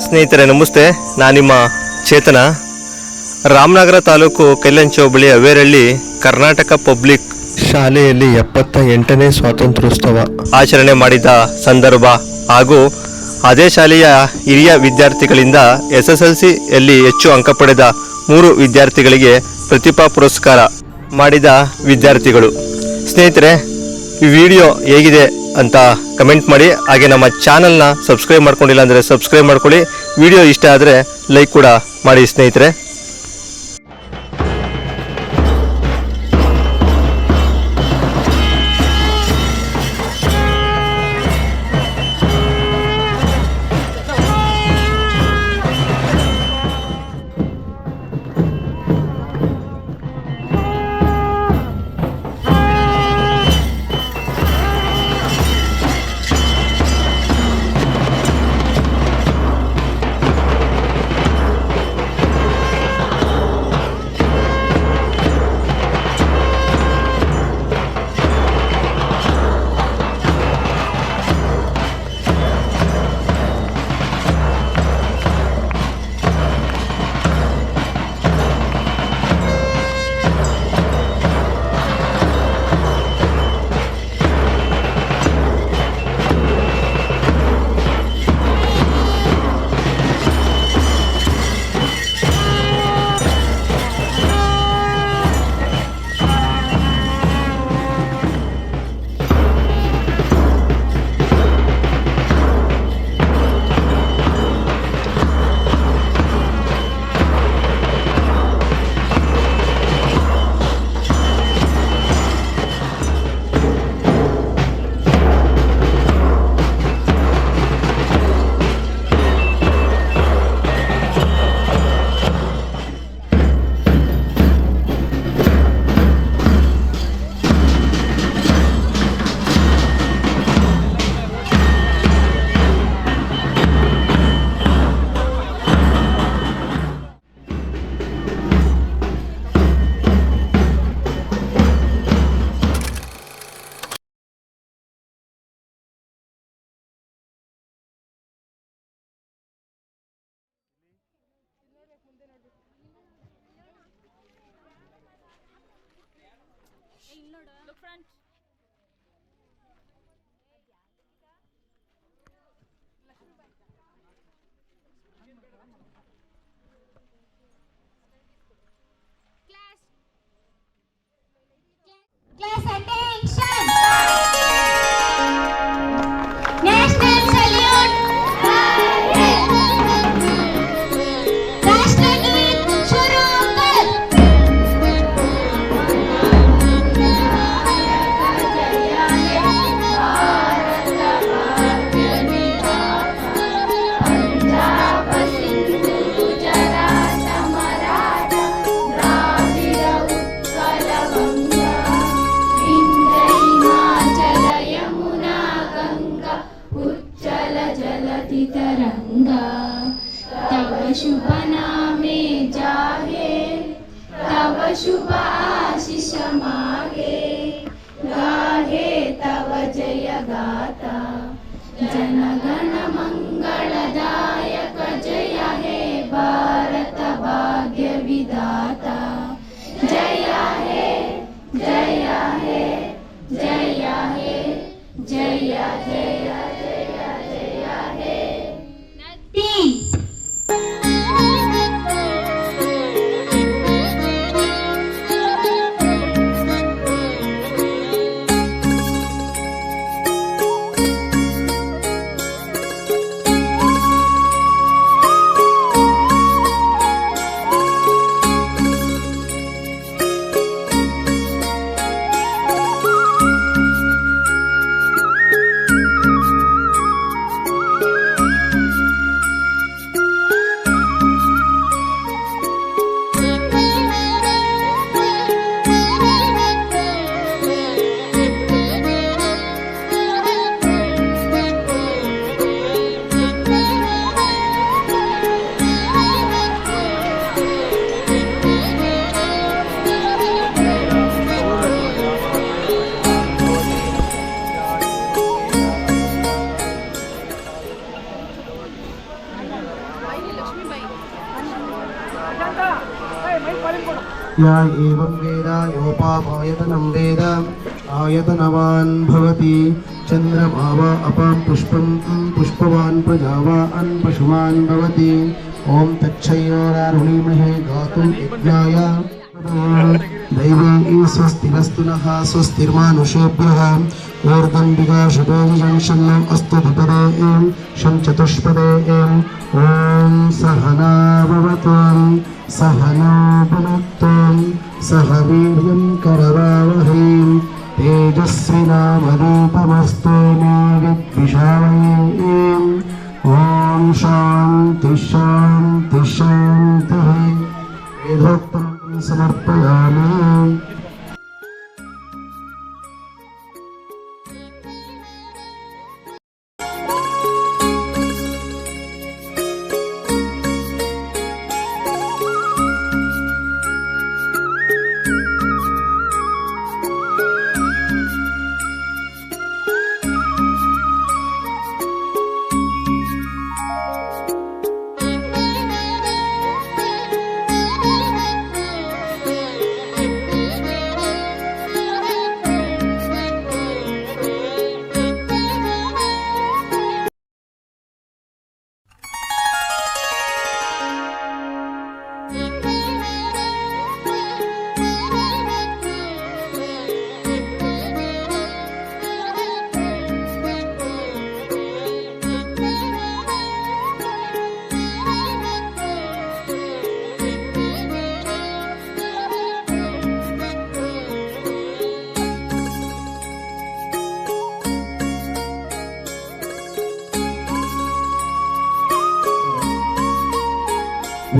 ಸ್ನೇಹಿತರೆ ನಮಸ್ತೆ, ನಾನು ನಿಮ್ಮ ಚೇತನ. ರಾಮನಗರ ತಾಲೂಕು ಕಲ್ಯಾಣ್ ಹೋಬಳಿ ಅವೇರಳ್ಳಿ ಕರ್ನಾಟಕ ಪಬ್ಲಿಕ್ ಶಾಲೆಯಲ್ಲಿ 78ನೇ ಸ್ವಾತಂತ್ರ್ಯೋತ್ಸವ ಆಚರಣೆ ಮಾಡಿದ ಸಂದರ್ಭ ಹಾಗೂ ಅದೇ ಶಾಲೆಯ ಹಿರಿಯ ವಿದ್ಯಾರ್ಥಿಗಳಿಂದ SSLCಯಲ್ಲಿ ಹೆಚ್ಚು ಅಂಕ ಪಡೆದ 3 ವಿದ್ಯಾರ್ಥಿಗಳಿಗೆ ಪ್ರತಿಭಾ ಪುರಸ್ಕಾರ ಮಾಡಿದ ವಿದ್ಯಾರ್ಥಿಗಳು. ಸ್ನೇಹಿತರೆ, ಈ ವಿಡಿಯೋ ಹೇಗಿದೆ ಅಂತ ಕಮೆಂಟ್ ಮಾಡಿ. ಹಾಗೆ ನಮ್ಮ ಚಾನಲ್ನ ಸಬ್ಸ್ಕ್ರೈಬ್ ಮಾಡ್ಕೊಂಡಿಲ್ಲ ಅಂದರೆ ಸಬ್ಸ್ಕ್ರೈಬ್ ಮಾಡ್ಕೊಳ್ಳಿ. ವಿಡಿಯೋ ಇಷ್ಟ ಆದರೆ ಲೈಕ್ ಕೂಡ ಮಾಡಿ ಸ್ನೇಹಿತರೆ. Class attention! National salute! राष्ट्रगीत शुरू कर! तव शुभ नामे जागे, तव शुभ आशीष मागे, गाहे तव जय गाथा, जनगण मंगलदायक जय हे भारत भाग्य विधाता. जय हे जय हे जय हे जय जय या एवं वेद योपामायतनं वेद आयतनवान् भवति चन्द्रमा वा अपां पुष्पं पुष्पवान् प्रजा वा पशुमान् भवति ॐ तच्छयोरारुणीमहे गातुं यज्ञाय दैवी स्वस्तिरस्तु नः स्वस्तिर्मानुषेभ्यः ऊर्ध्वं शुभोजंशन्नम् अस्तु धपदे शं चतुष्पदे ॐ सहना भवतु सहनो भुनक्तु सह वीर्यं करवावहै तेजस्विनामरूपमस्तु मा विद्विषावहै ॐ शान्ति शान्ति शान्तिः वेदोक्तं समर्पयामि।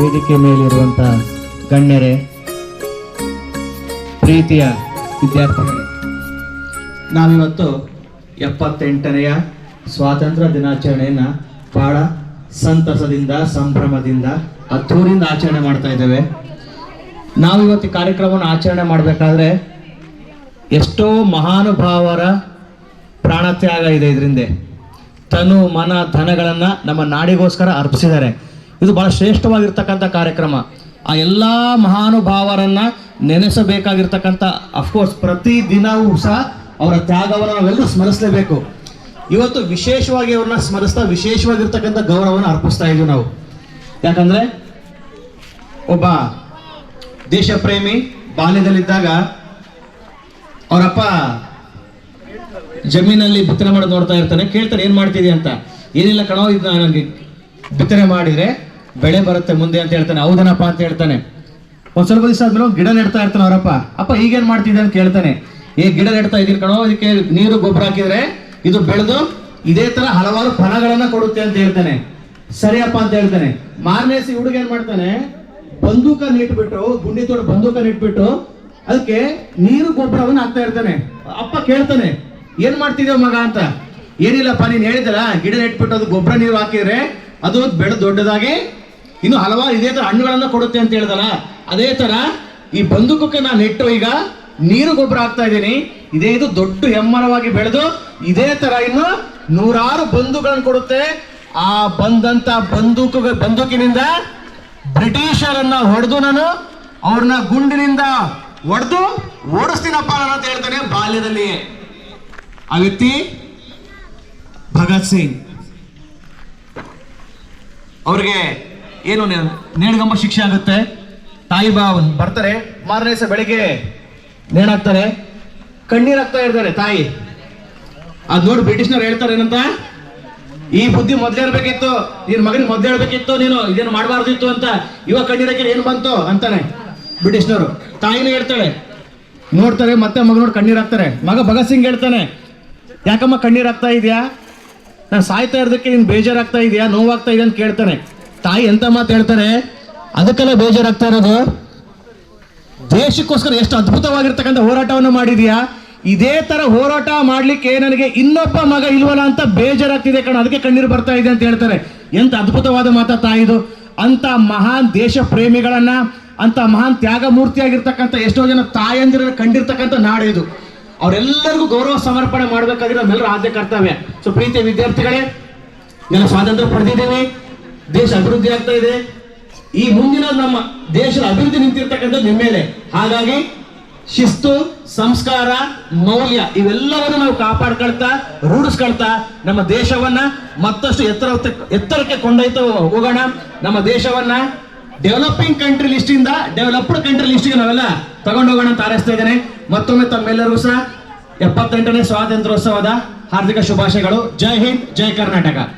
ವೇದಿಕೆ ಮೇಲಿರುವಂಥ ಗಣ್ಯರೇ, ಪ್ರೀತಿಯ ವಿದ್ಯಾರ್ಥಿಗಳೇ, ನಾವಿವತ್ತು 78ನೆಯ ಸ್ವಾತಂತ್ರ್ಯ ದಿನಾಚರಣೆಯನ್ನು ಬಹಳ ಸಂತಸದಿಂದ ಸಂಭ್ರಮದಿಂದ ಅದ್ಧೂರಿಯಿಂದ ಆಚರಣೆ ಮಾಡ್ತಾ ಇದ್ದೇವೆ. ನಾವಿವತ್ತು ಈ ಕಾರ್ಯಕ್ರಮವನ್ನು ಆಚರಣೆ ಮಾಡಬೇಕಾದ್ರೆ ಎಷ್ಟೋ ಮಹಾನುಭಾವರ ಪ್ರಾಣತ್ಯಾಗ ಇದೆ. ಇದರಿಂದ ತನು ಮನ ಧನಗಳನ್ನು ನಮ್ಮ ನಾಡಿಗೋಸ್ಕರ ಅರ್ಪಿಸಿದ್ದಾರೆ. ಇದು ಬಹಳ ಶ್ರೇಷ್ಠವಾಗಿರ್ತಕ್ಕಂಥ ಕಾರ್ಯಕ್ರಮ. ಆ ಎಲ್ಲ ಮಹಾನುಭಾವರನ್ನು ನೆನೆಸಬೇಕಾಗಿರ್ತಕ್ಕಂಥ ಅಫ್ಕೋರ್ಸ್ ಪ್ರತಿ ದಿನವೂ ಸಹ ಅವರ ತ್ಯಾಗವನ್ನು ನಾವೆಲ್ಲರೂ ಸ್ಮರಿಸಲೇಬೇಕು. ಇವತ್ತು ವಿಶೇಷವಾಗಿ ಅವ್ರನ್ನ ಸ್ಮರಿಸ್ತಾ ವಿಶೇಷವಾಗಿರ್ತಕ್ಕಂಥ ಗೌರವವನ್ನು ಅರ್ಪಿಸ್ತಾ ಇದ್ದೀವಿ ನಾವು. ಯಾಕಂದರೆ ಒಬ್ಬ ದೇಶ ಪ್ರೇಮಿ ಬಾಲ್ಯದಲ್ಲಿದ್ದಾಗ ಅವರಪ್ಪ ಜಮೀನಲ್ಲಿ ಬಿತ್ತನೆ ಮಾಡೋದು ನೋಡ್ತಾ ಇರ್ತಾನೆ. ಕೇಳ್ತಾನೆ, ಏನು ಮಾಡ್ತಿದ್ಯಾ ಅಂತ. ಏನಿಲ್ಲ ಕಣೋ, ಇದು ನನಗೆ ಬಿತ್ತನೆ ಮಾಡಿದರೆ ಬೆಳೆ ಬರುತ್ತೆ ಮುಂದೆ ಅಂತ ಹೇಳ್ತಾನೆ. ಹೌದನಪ್ಪ ಅಂತ ಹೇಳ್ತಾನೆ. ಒಂದು ಸ್ವಲ್ಪ ದಿವಸ ಆದ್ಮೇಲೆ ಗಿಡ ನೆಡ್ತಾ ಇರ್ತಾನೆ ಅವರಪ್ಪ. ಅಪ್ಪ ಈಗೇನು ಮಾಡ್ತಿದ್ದೆ ಅಂತ ಕೇಳ್ತಾನೆ. ಗಿಡ ನೆಡ್ತಾ ಇದ್ದೀನಿ ಕಣೋ, ಇದಕ್ಕೆ ನೀರು ಗೊಬ್ಬರ ಹಾಕಿದ್ರೆ ಇದು ಬೆಳೆದು ಇದೇ ತರ ಹಲವಾರು ಫಲಗಳನ್ನ ಕೊಡುತ್ತೆ ಅಂತ ಹೇಳ್ತಾನೆ. ಸರಿಯಪ್ಪ ಅಂತ ಹೇಳ್ತಾನೆ. ಮಾರನೇಸಿ ಹುಡುಗ ಏನ್ ಮಾಡ್ತಾನೆ, ಬಂದೂಕ ನಿಟ್ಬಿಟ್ಟು, ಗುಂಡಿ ತೋಡ ಬಂದೂಕ ನಿಟ್ಬಿಟ್ಟು ಅದಕ್ಕೆ ನೀರು ಗೊಬ್ಬರವನ್ನು ಹಾಕ್ತಾ ಇರ್ತಾನೆ. ಅಪ್ಪ ಕೇಳ್ತಾನೆ, ಏನ್ ಮಾಡ್ತಿದ್ದೇವ ಮಗ ಅಂತ. ಏನಿಲ್ಲಪ್ಪ, ನೀನ್ ಹೇಳಿದಲ್ಲ ಗಿಡ ನೆಟ್ಬಿಟ್ಟು ಅದು ಗೊಬ್ಬರ ನೀರು ಹಾಕಿದ್ರೆ ಅದು ಬೆಳೆದು ದೊಡ್ಡದಾಗಿ ಇನ್ನು ಹಲವಾರು ಇದೇ ತರ ಹಣ್ಣುಗಳನ್ನ ಕೊಡುತ್ತೆ ಅಂತ ಹೇಳ್ದಲ್ಲ, ಅದೇ ತರ ಈ ಬಂದೂಕಕ್ಕೆ ನಾನು ನೆಟ್ಟು ಈಗ ನೀರು ಗೊಬ್ಬರ ಹಾಕ್ತಾ ಇದ್ದೀನಿ. ಇದೇ ಇದು ದೊಡ್ಡ ಹೆಮ್ಮರವಾಗಿ ಬೆಳೆದು ಇದೇ ತರ ಇನ್ನು ನೂರಾರು ಬಂದೂಕಗಳನ್ನು ಕೊಡುತ್ತೆ. ಆ ಬಂದಂತ ಬಂದೂಕಿನಿಂದ ಬ್ರಿಟಿಷರನ್ನ ಹೊಡೆದು ನಾನು ಅವ್ರನ್ನ ಗುಂಡಿನಿಂದ ಹೊಡೆದು ಓಡಿಸ್ತೀನಪ್ಪ ನಾನು ಅಂತ ಹೇಳ್ತಾನೆ ಬಾಲ್ಯದಲ್ಲಿ. ಆ ವ್ಯಕ್ತಿ ಭಗತ್ ಸಿಂಗ್. ಅವ್ರಿಗೆ ಏನು ನೇಣಿಗಂಬ ಶಿಕ್ಷೆ ಆಗುತ್ತೆ. ತಾಯಿ ಬರ್ತಾರೆ, ಮಾರನೇ ದಿವಸ ಬೆಳಿಗ್ಗೆ ನೇಣಾಕ್ತಾರೆ, ಕಣ್ಣೀರ್ ಹಾಕ್ತಾ ಇರ್ತಾರೆ ತಾಯಿ. ಅದ್ ನೋಡಿ ಬ್ರಿಟಿಷ್ನವ್ರು ಹೇಳ್ತಾರೆ ಏನಂತ, ಈ ಬುದ್ಧಿ ಮೊದ್ಲೇ ಇರ್ಬೇಕಿತ್ತು, ನಿನ್ ಮಗನಿಗೆ ಮೊದ್ಲೇ ಹೇಳ್ಬೇಕಿತ್ತು, ನೀನು ಇದೇನು ಮಾಡಬಾರ್ದಿತ್ತು ಅಂತ. ಇವಾಗ ಕಣ್ಣೀರಕ್ಕೆ ಏನ್ ಬಂತು ಅಂತಾನೆ ಬ್ರಿಟಿಷ್ನವರು. ತಾಯಿನೇ ಹೇಳ್ತಾಳೆ, ನೋಡ್ತಾರೆ, ಮತ್ತೆ ಮಗ ನೋಡಿ ಕಣ್ಣೀರ್ ಹಾಕ್ತಾರೆ. ಮಗ ಭಗತ್ ಸಿಂಗ್ ಹೇಳ್ತಾನೆ, ಯಾಕಮ್ಮ ಕಣ್ಣೀರ್ ಹಾಕ್ತಾ ಇದೆಯಾ, ನಾನು ಸಾಯ್ತಾ ಇರೋದಕ್ಕೆ ನೀನು ಬೇಜಾರಾಗ್ತಾ ಇದೆಯಾ, ನೋವಾಗ್ತಾ ಇದೆಯಾ ಅಂತ ಕೇಳ್ತಾನೆ. ತಾಯಿ ಎಂತ ಮಾತು ಹೇಳ್ತಾರೆ, ಅದಕ್ಕೆಲ್ಲ ಬೇಜಾರಾಗ್ತಾ ಇರೋದು, ದೇಶಕ್ಕೋಸ್ಕರ ಎಷ್ಟು ಅದ್ಭುತವಾಗಿರ್ತಕ್ಕಂಥ ಹೋರಾಟವನ್ನು ಮಾಡಿದ್ಯಾ, ಇದೇ ತರ ಹೋರಾಟ ಮಾಡ್ಲಿಕ್ಕೆ ನನಗೆ ಇನ್ನೊಬ್ಬ ಮಗ ಇಲ್ವಲ್ಲ ಅಂತ ಬೇಜಾರಾಗ್ತಿದೆ ಕಣ, ಅದಕ್ಕೆ ಕಣ್ಣೀರು ಬರ್ತಾ ಇದೆ ಅಂತ ಹೇಳ್ತಾರೆ. ಎಂತ ಅದ್ಭುತವಾದ ಮಾತಾ ತಾಯಿದು. ಅಂತ ಮಹಾನ್ ದೇಶ ಪ್ರೇಮಿಗಳನ್ನ, ಅಂತ ಮಹಾನ್ ತ್ಯಾಗ ಮೂರ್ತಿಯಾಗಿರ್ತಕ್ಕಂಥ ಎಷ್ಟೋ ಜನ ತಾಯಂದಿರನ್ನ ಕಂಡಿರ್ತಕ್ಕಂಥ ನಾಡು ಇದು. ಅವರೆಲ್ಲರಿಗೂ ಗೌರವ ಸಮರ್ಪಣೆ ಮಾಡಬೇಕಾದ್ರೆ ನಮ್ಮೆಲ್ಲರ ಆದ್ಯ ಕರ್ತವ್ಯ. ಸೊ ಪ್ರೀತಿಯ ವಿದ್ಯಾರ್ಥಿಗಳೇ, ನಾವು ಸ್ವಾತಂತ್ರ್ಯ ಪಡೆದಿದ್ದೇವೆ, ದೇಶ ಅಭಿವೃದ್ಧಿ ಆಗ್ತಾ ಇದೆ, ಈ ಮುಂದಿನ ನಮ್ಮ ದೇಶದ ಅಭಿವೃದ್ಧಿ ನಿಂತಿರ್ತಕ್ಕಂಥದ್ದು ನಿಮ್ಮ ಮೇಲೆ. ಹಾಗಾಗಿ ಶಿಸ್ತು, ಸಂಸ್ಕಾರ, ಮೌಲ್ಯ ಇವೆಲ್ಲವನ್ನು ನಾವು ಕಾಪಾಡ್ಕೊಳ್ತಾ ರೂಢಿಸ್ಕೊಳ್ತಾ ನಮ್ಮ ದೇಶವನ್ನ ಮತ್ತಷ್ಟು ಎತ್ತರಕ್ಕೆ ಕೊಂಡೊಯ್ತಾ ಹೋಗೋಣ. ನಮ್ಮ ದೇಶವನ್ನ ಡೆವಲಪಿಂಗ್ ಕಂಟ್ರಿ ಲಿಸ್ಟ್ ಇಂದ ಡೆವಲಪ್ಡ್ ಕಂಟ್ರಿ ಲಿಸ್ಟ್ಗೆ ನಾವೆಲ್ಲ ತಗೊಂಡೋಗೋಣ ಅಂತ ಹಾರೈಸ್ತಾ ಇದ್ದೇನೆ. ಮತ್ತೊಮ್ಮೆ ತಮ್ಮೆಲ್ಲರಿಗೂ ಸಹ 78ನೇ ಸ್ವಾತಂತ್ರ್ಯೋತ್ಸವದ ಹಾರ್ದಿಕ ಶುಭಾಶಯಗಳು. ಜೈ ಹಿಂದ್, ಜೈ ಕರ್ನಾಟಕ.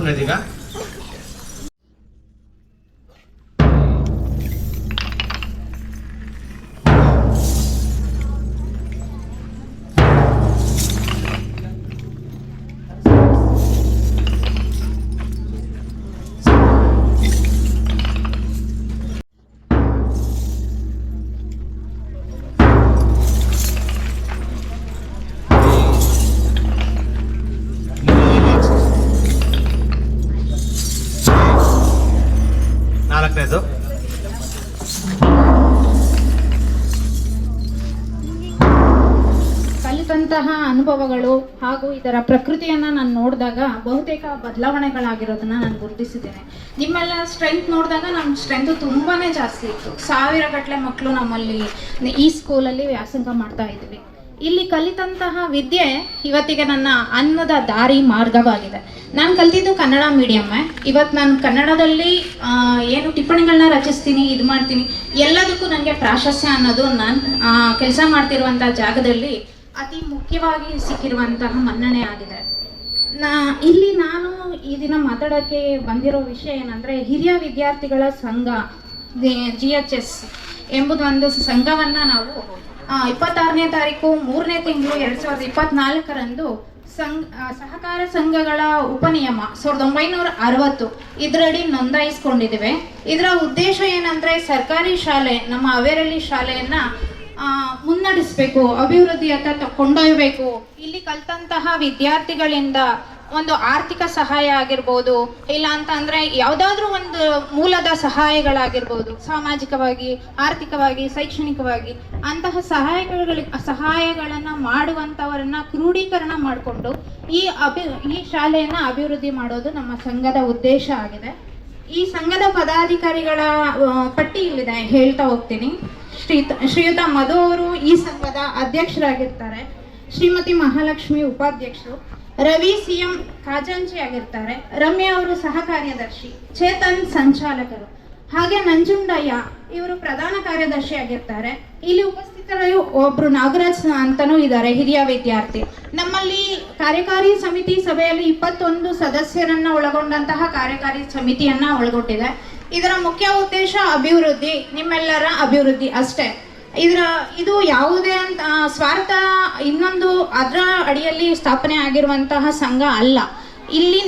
ಮೂರನೇದೀಗ ನಾಲ್ಕನೇದು ಕಲಿತಂತಹ ಅನುಭವಗಳು ಹಾಗೂ ಇದರ ಪ್ರಕೃತಿಯನ್ನು ನಾನು ನೋಡಿದಾಗ ಬಹುತೇಕ ಬದಲಾವಣೆಗಳಾಗಿರೋದನ್ನ ನಾನು ಗುರುತಿಸಿದ್ದೇನೆ. ನಿಮ್ಮೆಲ್ಲ ಸ್ಟ್ರೆಂತ್ ನೋಡಿದಾಗ ನಮ್ಮ ಸ್ಟ್ರೆಂತ್ ತುಂಬಾ ಜಾಸ್ತಿ ಇತ್ತು. 1000 ಗಟ್ಟಲೆ ಮಕ್ಕಳು ನಮ್ಮಲ್ಲಿ ಈ ಸ್ಕೂಲಲ್ಲಿ ವ್ಯಾಸಂಗ ಮಾಡ್ತಾ ಇದ್ವಿ. ಇಲ್ಲಿ ಕಲಿತಂತಹ ವಿದ್ಯೆ ಇವತ್ತಿಗೆ ನನ್ನ ಅನ್ನದ ದಾರಿ ಮಾರ್ಗವಾಗಿದೆ. ನಾನು ಕಲಿತಿದ್ದು ಕನ್ನಡ ಮೀಡಿಯಮ್ಮೇ. ಇವತ್ತು ನಾನು ಕನ್ನಡದಲ್ಲಿ ಏನು ಟಿಪ್ಪಣಿಗಳನ್ನ ರಚಿಸ್ತೀನಿ, ಇದು ಮಾಡ್ತೀನಿ, ಎಲ್ಲದಕ್ಕೂ ನನಗೆ ಪ್ರಾಶಸ್ತ್ಯ ಅನ್ನೋದು ನಾನು ಕೆಲಸ ಮಾಡ್ತಿರುವಂಥ ಜಾಗದಲ್ಲಿ ಅತಿ ಮುಖ್ಯವಾಗಿ ಸಿಕ್ಕಿರುವಂತಹ ಮನ್ನಣೆ ಆಗಿದೆ. ಇಲ್ಲಿ ನಾನು ಈ ದಿನ ಮಾತಾಡೋಕ್ಕೆ ಬಂದಿರೋ ವಿಷಯ ಏನಂದರೆ, ಹಿರಿಯ ವಿದ್ಯಾರ್ಥಿಗಳ ಸಂಘ GHS ಎಂಬುದು ಒಂದು ಸಂಘವನ್ನು ನಾವು 26ನೇ ತಾರೀಕು 3ನೇ ತಿಂಗಳು 2024ರಂದು ಸಹಕಾರ ಸಂಘಗಳ ಉಪನಿಯಮ 1960 ಇದರಡಿ ನೋಂದಾಯಿಸ್ಕೊಂಡಿದ್ದೇವೆ. ಇದರ ಉದ್ದೇಶ ಏನಂದರೆ, ಸರ್ಕಾರಿ ಶಾಲೆ ನಮ್ಮ ಅವೇರಳ್ಳಿ ಶಾಲೆಯನ್ನು ಮುನ್ನಡೆಸಬೇಕು, ಅಭಿವೃದ್ಧಿಯತ್ತ ಕೊಂಡೊಯ್ಯಬೇಕು. ಇಲ್ಲಿ ಕಲಿತಂತಹ ವಿದ್ಯಾರ್ಥಿಗಳಿಂದ ಒಂದು ಆರ್ಥಿಕ ಸಹಾಯ ಆಗಿರ್ಬೋದು, ಇಲ್ಲ ಅಂತ ಅಂದರೆ ಯಾವುದಾದ್ರೂ ಒಂದು ಮೂಲದ ಸಹಾಯಗಳಾಗಿರ್ಬೋದು, ಸಾಮಾಜಿಕವಾಗಿ, ಆರ್ಥಿಕವಾಗಿ, ಶೈಕ್ಷಣಿಕವಾಗಿ ಅಂತಹ ಸಹಾಯಗಳನ್ನು ಮಾಡುವಂಥವರನ್ನ ಕ್ರೋಢೀಕರಣ ಮಾಡಿಕೊಂಡು ಈ ಶಾಲೆಯನ್ನು ಅಭಿವೃದ್ಧಿ ಮಾಡೋದು ನಮ್ಮ ಸಂಘದ ಉದ್ದೇಶ ಆಗಿದೆ. ಈ ಸಂಘದ ಪದಾಧಿಕಾರಿಗಳ ಪಟ್ಟಿ ಇಲ್ಲಿದೆ, ಹೇಳ್ತಾ ಹೋಗ್ತೀನಿ. ಶ್ರೀಯುತ ಮಧು ಅವರು ಈ ಸಂಘದ ಅಧ್ಯಕ್ಷರಾಗಿರ್ತಾರೆ, ಶ್ರೀಮತಿ ಮಹಾಲಕ್ಷ್ಮಿ ಉಪಾಧ್ಯಕ್ಷರು, ರವಿ CM ಖಾಜಾಂಚಿ ಆಗಿರ್ತಾರೆ, ರಮ್ಯಾ ಅವರು ಸಹ ಕಾರ್ಯದರ್ಶಿ, ಚೇತನ್ ಸಂಚಾಲಕರು, ಹಾಗೆ ನಂಜುಂಡಯ್ಯ ಇವರು ಪ್ರಧಾನ ಕಾರ್ಯದರ್ಶಿ ಆಗಿರ್ತಾರೆ. ಇಲ್ಲಿ ಉಪಸ್ಥಿತರು ಒಬ್ರು ನಾಗರಾಜ್ ಅಂತನೂ ಇದ್ದಾರೆ, ಹಿರಿಯ ವಿದ್ಯಾರ್ಥಿ. ನಮ್ಮಲ್ಲಿ ಕಾರ್ಯಕಾರಿ ಸಮಿತಿ ಸಭೆಯಲ್ಲಿ 21 ಸದಸ್ಯರನ್ನ ಒಳಗೊಂಡಂತಹ ಕಾರ್ಯಕಾರಿ ಸಮಿತಿಯನ್ನ ಒಳಗೊಂಡಿದೆ. ಇದರ ಮುಖ್ಯ ಉದ್ದೇಶ ಅಭಿವೃದ್ಧಿ, ನಿಮ್ಮೆಲ್ಲರ ಅಭಿವೃದ್ಧಿ ಅಷ್ಟೇ. ಇದು ಯಾವುದೇ ಅಂತ ಸ್ವಾರ್ಥ ಇನ್ನೊಂದು ಅದರ ಅಡಿಯಲ್ಲಿ ಸ್ಥಾಪನೆ ಆಗಿರುವಂತಹ ಸಂಘ ಅಲ್ಲ. ಇಲ್ಲಿ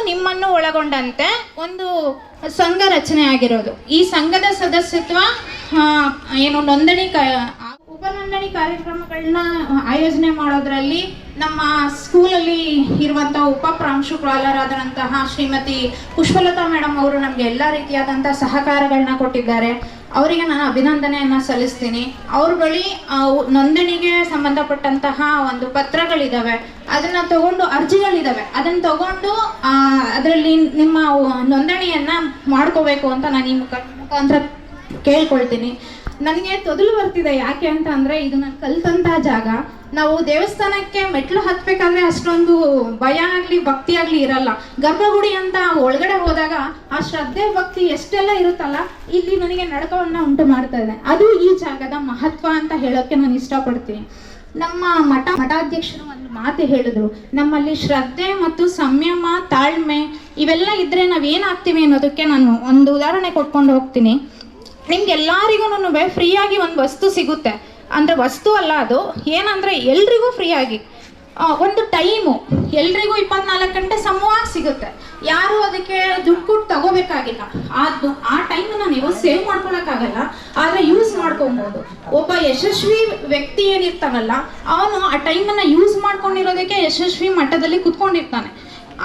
ನಿಮ್ಮನ್ನು ಒಳಗೊಂಡಂತೆ ಒಂದು ಸಂಘ ರಚನೆ ಆಗಿರೋದು. ಈ ಸಂಘದ ಸದಸ್ಯತ್ವ ಏನು ನೋಂದಣಿ ಉಪನೋಂದಣಿ ಕಾರ್ಯಕ್ರಮಗಳನ್ನ ಆಯೋಜನೆ ಮಾಡೋದ್ರಲ್ಲಿ ನಮ್ಮ ಸ್ಕೂಲಲ್ಲಿ ಇರುವಂಥ ಉಪಪ್ರಾಂಶುಪಾಲರಾದಂತಹ ಶ್ರೀಮತಿ ಪುಷ್ಪಲತಾ ಮೇಡಮ್ ಅವರು ನಮಗೆ ಎಲ್ಲ ರೀತಿಯಾದಂಥ ಸಹಕಾರಗಳನ್ನ ಕೊಟ್ಟಿದ್ದಾರೆ. ಅವರಿಗೆ ನಾನು ಅಭಿನಂದನೆಯನ್ನು ಸಲ್ಲಿಸ್ತೀನಿ. ಅವ್ರ ಬಳಿ ನೋಂದಣಿಗೆ ಸಂಬಂಧಪಟ್ಟಂತಹ ಒಂದು ಪತ್ರಗಳಿದ್ದಾವೆ, ಅದನ್ನು ತಗೊಂಡು ಅರ್ಜಿಗಳಿದ್ದಾವೆ, ಅದನ್ನು ತಗೊಂಡು ಅದರಲ್ಲಿ ನಿಮ್ಮ ನೋಂದಣಿಯನ್ನು ಮಾಡ್ಕೋಬೇಕು ಅಂತ ನಾನು ಈ ಮುಖಾಂತರ ಕೇಳ್ಕೊಳ್ತೀನಿ. ನನಗೆ ತೊದಲು ಬರ್ತಿದೆ, ಯಾಕೆ ಅಂತ ಅಂದರೆ ಇದು ನಾನು ಕಲಿತಂಥ ಜಾಗ. ನಾವು ದೇವಸ್ಥಾನಕ್ಕೆ ಮೆಟ್ಲು ಹತ್ತಬೇಕಾದ್ರೆ ಅಷ್ಟೊಂದು ಭಯ ಆಗಲಿ ಭಕ್ತಿ ಆಗಲಿ ಇರಲ್ಲ. ಗರ್ಭಗುಡಿ ಅಂತ ಒಳಗಡೆ ಹೋದಾಗ ಆ ಶ್ರದ್ಧೆ ಭಕ್ತಿ ಎಷ್ಟೆಲ್ಲ ಇರುತ್ತಲ್ಲ, ಇಲ್ಲಿ ನನಗೆ ನಡಕವನ್ನು ಉಂಟು ಮಾಡ್ತಾ ಇದೆ. ಅದು ಈ ಜಾಗದ ಮಹತ್ವ ಅಂತ ಹೇಳೋಕ್ಕೆ ನಾನು ಇಷ್ಟಪಡ್ತೀನಿ. ನಮ್ಮ ಮಠಾಧ್ಯಕ್ಷರು ಒಂದು ಮಾತು ಹೇಳಿದ್ರು, ನಮ್ಮಲ್ಲಿ ಶ್ರದ್ಧೆ ಮತ್ತು ಸಂಯಮ, ತಾಳ್ಮೆ ಇವೆಲ್ಲ ಇದ್ದರೆ ನಾವೇನಾಗ್ತೀವಿ ಅನ್ನೋದಕ್ಕೆ ನಾನು ಒಂದು ಉದಾಹರಣೆ ಕೊಟ್ಕೊಂಡು ಹೋಗ್ತೀನಿ. ನಿಮ್ಗೆಲ್ಲರಿಗೂ ಫ್ರೀಯಾಗಿ ಒಂದು ವಸ್ತು ಸಿಗುತ್ತೆ ಅಂದರೆ, ವಸ್ತು ಅಲ್ಲ ಅದು, ಏನಂದರೆ ಎಲ್ರಿಗೂ ಫ್ರೀಯಾಗಿ ಒಂದು ಟೈಮು ಎಲ್ರಿಗೂ 24 ಗಂಟೆ ಸಮವಾಗಿ ಸಿಗುತ್ತೆ. ಯಾರು ಅದಕ್ಕೆ ದುಡ್ಡು ಕೊಟ್ಟು ತಗೋಬೇಕಾಗಿಲ್ಲ. ಆ ಟೈಮನ್ನು ನೀವು ಸೇವ್ ಮಾಡ್ಕೊಳಕ್ಕಾಗಲ್ಲ, ಆದರೆ ಯೂಸ್ ಮಾಡ್ಕೊಬೋದು. ಒಬ್ಬ ಯಶಸ್ವಿ ವ್ಯಕ್ತಿ ಏನಿರ್ತಾನಲ್ಲ, ಅವನು ಆ ಟೈಮನ್ನು ಯೂಸ್ ಮಾಡ್ಕೊಂಡಿರೋದಕ್ಕೆ ಯಶಸ್ವಿ ಮಟ್ಟದಲ್ಲಿ ಕುತ್ಕೊಂಡಿರ್ತಾನೆ.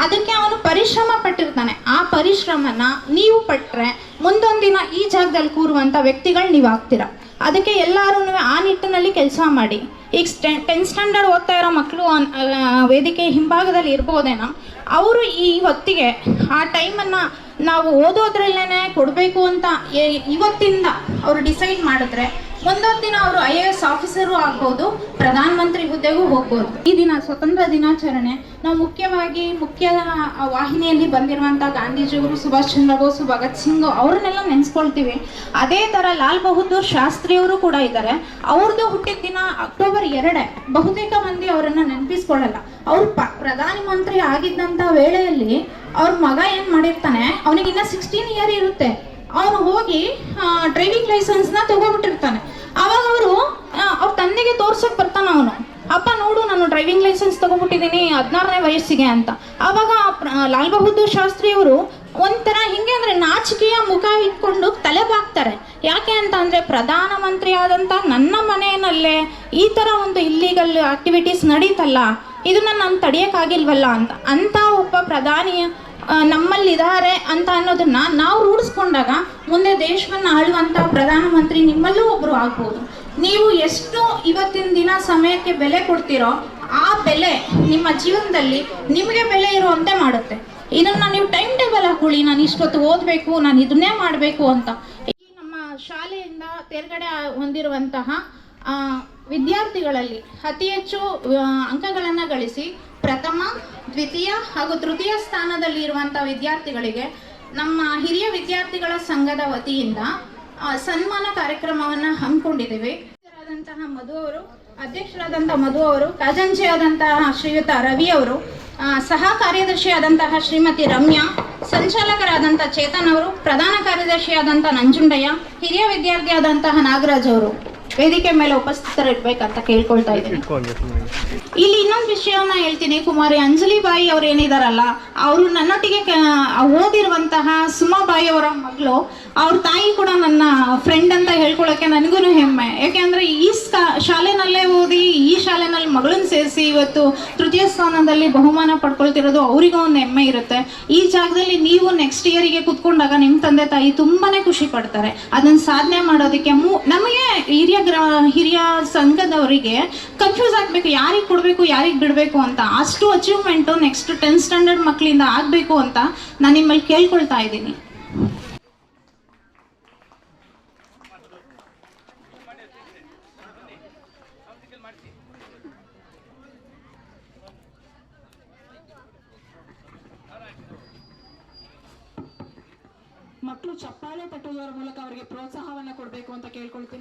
ಅದಕ್ಕೆ ಅವನು ಪರಿಶ್ರಮ ಪಟ್ಟಿರ್ತಾನೆ. ಆ ಪರಿಶ್ರಮನ ನೀವು ಪಟ್ಟರೆ ಮುಂದೊಂದು ದಿನ ಈ ಜಾಗದಲ್ಲಿ ಕೂರುವಂಥ ವ್ಯಕ್ತಿಗಳು ನೀವು ಆಗ್ತೀರ. ಅದಕ್ಕೆ ಎಲ್ಲರೂ ಆ ನಿಟ್ಟಿನಲ್ಲಿ ಕೆಲಸ ಮಾಡಿ. ಈಗ 10th ಸ್ಟ್ಯಾಂಡರ್ಡ್ ಓದ್ತಾ ಇರೋ ಮಕ್ಕಳು ವೇದಿಕೆ ಹಿಂಭಾಗದಲ್ಲಿ ಇರ್ಬೋದೇನೋ, ಅವರು ಈ ಹೊತ್ತಿಗೆ ಆ ಟೈಮನ್ನು ನಾವು ಓದೋದ್ರಲ್ಲೇ ಕೊಡಬೇಕು ಅಂತ ಇವತ್ತಿಂದ ಅವರು ಡಿಸೈಡ್ ಮಾಡಿದ್ರೆ ಮುಂದೊಂದು ದಿನ ಅವರು IAS ಆಫೀಸರು ಆಗ್ಬೋದು, ಪ್ರಧಾನಮಂತ್ರಿ ಹುದ್ದೆಗೂ ಹೋಗ್ಬೋದು. ಈ ದಿನ ಸ್ವತಂತ್ರ ದಿನಾಚರಣೆ ನಾವು ಮುಖ್ಯ ವಾಹಿನಿಯಲ್ಲಿ ಬಂದಿರುವಂಥ ಗಾಂಧೀಜಿಯವರು, ಸುಭಾಷ್ ಚಂದ್ರ ಬೋಸ್, ಭಗತ್ ಸಿಂಗ್ ಅವ್ರನ್ನೆಲ್ಲ ನೆನೆಸ್ಕೊಳ್ತೀವಿ. ಅದೇ ಥರ ಲಾಲ್ ಬಹದ್ದೂರ್ ಶಾಸ್ತ್ರಿಯವರು ಕೂಡ ಇದ್ದಾರೆ. ಅವ್ರದ್ದು ಹುಟ್ಟಿದ ದಿನ ಅಕ್ಟೋಬರ್ 2. ಬಹುತೇಕ ಮಂದಿ ಅವರನ್ನು ನೆನಪಿಸ್ಕೊಳ್ಳಲ್ಲ. ಅವ್ರು ಪ್ರಧಾನಿ ಮಂತ್ರಿ ಆಗಿದ್ದಂಥ ವೇಳೆಯಲ್ಲಿ ಅವ್ರ ಮಗ ಏನು ಮಾಡಿರ್ತಾನೆ, ಅವನಿಗಿನ್ನ 16 ಇಯರ್ ಇರುತ್ತೆ. ಅವನು ಹೋಗಿ ಡ್ರೈವಿಂಗ್ ಲೈಸೆನ್ಸ್ನ ತಗೋಬಿಟ್ಟಿರ್ತಾನೆ. ಆವಾಗ ಅವರು ಅವ್ರ ತಂದೆಗೆ ತೋರ್ಸಕ್ಕೆ ಬರ್ತಾನೆ ಅವನು, ಅಪ್ಪ ನೋಡು ನಾನು ಡ್ರೈವಿಂಗ್ ಲೈಸೆನ್ಸ್ ತಗೋಬಿಟ್ಟಿದ್ದೀನಿ 16ನೇ ವಯಸ್ಸಿಗೆ ಅಂತ. ಆವಾಗ ಲಾಲ್ ಬಹದ್ದೂರ್ ಶಾಸ್ತ್ರಿಯವರು ಒಂಥರ ಹಿಂಗೆ ಅಂದರೆ ನಾಚಿಕೆಯ ಮುಖ ಇಟ್ಕೊಂಡು ತಲೆ ಬಾಗ್ತಾರೆ. ಯಾಕೆ ಅಂತ ಅಂದರೆ ಪ್ರಧಾನಮಂತ್ರಿ ಆದಂಥ ನನ್ನ ಮನೆಯಲ್ಲೇ ಈ ಥರ ಒಂದು ಇಲ್ಲೀಗಲ್ ಆಕ್ಟಿವಿಟೀಸ್ ನಡೀತಲ್ಲ, ಇದನ್ನು ನಾನು ತಡೆಯೋಕ್ಕಾಗಿಲ್ವಲ್ಲ ಅಂತ ಒಬ್ಬ ಪ್ರಧಾನಿಯ ನಮ್ಮಲ್ಲಿದ್ದಾರೆ ಅಂತ ಅನ್ನೋದನ್ನ ನಾವು ರೂಢಿಸ್ಕೊಂಡಾಗ ಮುಂದೆ ದೇಶವನ್ನು ಆಳುವಂಥ ಪ್ರಧಾನಮಂತ್ರಿ ನಿಮ್ಮಲ್ಲೂ ಒಬ್ಬರು ಆಗ್ಬೋದು. ನೀವು ಎಷ್ಟು ಇವತ್ತಿನ ದಿನ ಸಮಯಕ್ಕೆ ಬೆಲೆ ಕೊಡ್ತೀರೋ ಆ ಬೆಲೆ ನಿಮ್ಮ ಜೀವನದಲ್ಲಿ ನಿಮಗೆ ಬೆಲೆ ಇರುವಂತೆ ಮಾಡುತ್ತೆ. ಇದನ್ನು ನೀವು ಟೈಮ್ ಟೇಬಲ್ ಹಾಕೊಳ್ಳಿ, ನಾನು ಇಷ್ಟೊತ್ತು ಓದಬೇಕು, ನಾನು ಇದನ್ನೇ ಮಾಡಬೇಕು ಅಂತ. ಈ ನಮ್ಮ ಶಾಲೆಯಿಂದ ತೇರ್ಗಡೆ ಹೊಂದಿರುವಂತಹ ವಿದ್ಯಾರ್ಥಿಗಳಲ್ಲಿ ಅತಿ ಹೆಚ್ಚು ಅಂಕಗಳನ್ನು ಗಳಿಸಿ ಪ್ರಥಮ, ದ್ವಿತೀಯ ಹಾಗೂ ತೃತೀಯ ಸ್ಥಾನದಲ್ಲಿ ಇರುವಂಥ ವಿದ್ಯಾರ್ಥಿಗಳಿಗೆ ನಮ್ಮ ಹಿರಿಯ ವಿದ್ಯಾರ್ಥಿಗಳ ಸಂಘದ ವತಿಯಿಂದ ಸನ್ಮಾನ ಕಾರ್ಯಕ್ರಮವನ್ನು ಹಮ್ಮಿಕೊಂಡಿದ್ದೇವೆ. ಅಧ್ಯಕ್ಷರಾದಂತಹ ಮಧು ಅವರು, ಖಜಾಂಚಿಯಾದಂತಹ ಶ್ರೀಯುತ ರವಿ ಅವರು, ಸಹ ಕಾರ್ಯದರ್ಶಿಯಾದಂತಹ ಶ್ರೀಮತಿ ರಮ್ಯಾ, ಸಂಚಾಲಕರಾದಂಥ ಚೇತನ್ ಅವರು, ಪ್ರಧಾನ ಕಾರ್ಯದರ್ಶಿಯಾದಂಥ ನಂಜುಂಡಯ್ಯ, ಹಿರಿಯ ವಿದ್ಯಾರ್ಥಿಯಾದಂತಹ ನಾಗರಾಜ್ ಅವರು ವೇದಿಕೆ ಮೇಲೆ ಉಪಸ್ಥಿತರಿರ್ಬೇಕಂತ ಕೇಳ್ಕೊಳ್ತಾ ಇದ್ದೀನಿ. ಇಲ್ಲಿ ಇನ್ನೊಂದು ವಿಷಯವನ್ನ ಹೇಳ್ತೀನಿ. ಕುಮಾರಿ ಅಂಜಲಿ ಬಾಯಿ ಅವ್ರು ಏನಿದಾರಲ್ಲ, ಅವರು ನನ್ನೊಟ್ಟಿಗೆ ಓದಿರುವಂತಹ ಸುಮಾಬಾಯಿ ಅವರ ಮಗಳು, ಅವ್ರ ತಾಯಿ ಕೂಡ ನನ್ನ ಫ್ರೆಂಡ್ ಅಂತ ಹೇಳ್ಕೊಳ್ಳೋಕೆ ನನಗೂ ಹೆಮ್ಮೆ. ಯಾಕೆಂದರೆ ಈ ಶಾಲೆನಲ್ಲೇ ಓದಿ ಈ ಶಾಲೆನಲ್ಲಿ ಮಗಳನ್ನ ಸೇರಿಸಿ ಇವತ್ತು ತೃತೀಯ ಸ್ಥಾನದಲ್ಲಿ ಬಹುಮಾನ ಪಡ್ಕೊಳ್ತಿರೋದು ಅವರಿಗೂ ಒಂದು ಹೆಮ್ಮೆ ಇರುತ್ತೆ. ಈ ಜಾಗದಲ್ಲಿ ನೀವು ನೆಕ್ಸ್ಟ್ ಇಯರಿಗೆ ಕೂತ್ಕೊಂಡಾಗ ನಿಮ್ಮ ತಂದೆ ತಾಯಿ ತುಂಬಾ ಖುಷಿ ಪಡ್ತಾರೆ. ಅದನ್ನು ಸಾಧನೆ ಮಾಡೋದಕ್ಕೆ ನಮಗೆ ಹಿರಿಯ ಸಂಘದವರಿಗೆ ಕನ್ಫ್ಯೂಸ್ ಆಗಬೇಕು, ಯಾರಿಗೆ ಕೊಡಬೇಕು ಯಾರಿಗೆ ಬಿಡಬೇಕು ಅಂತ. ಅಷ್ಟು ಅಚೀವ್ಮೆಂಟು ನೆಕ್ಸ್ಟ್ 10th ಸ್ಟ್ಯಾಂಡರ್ಡ್ ಮಕ್ಕಳಿಂದ ಆಗಬೇಕು ಅಂತ ನಾನು ನಿಮ್ಮಲ್ಲಿ ಕೇಳ್ಕೊಳ್ತಾ ಇದ್ದೀನಿ. ಮಕ್ಕಳು ಚಪ್ಪಾಳೆ ತಟ್ಟುವುದರ ಮೂಲಕ ಅವರಿಗೆ ಪ್ರೋತ್ಸಾಹವನ್ನು ಕೊಡಬೇಕು ಅಂತ ಕೇಳ್ಕೊಳ್ತೀನಿ.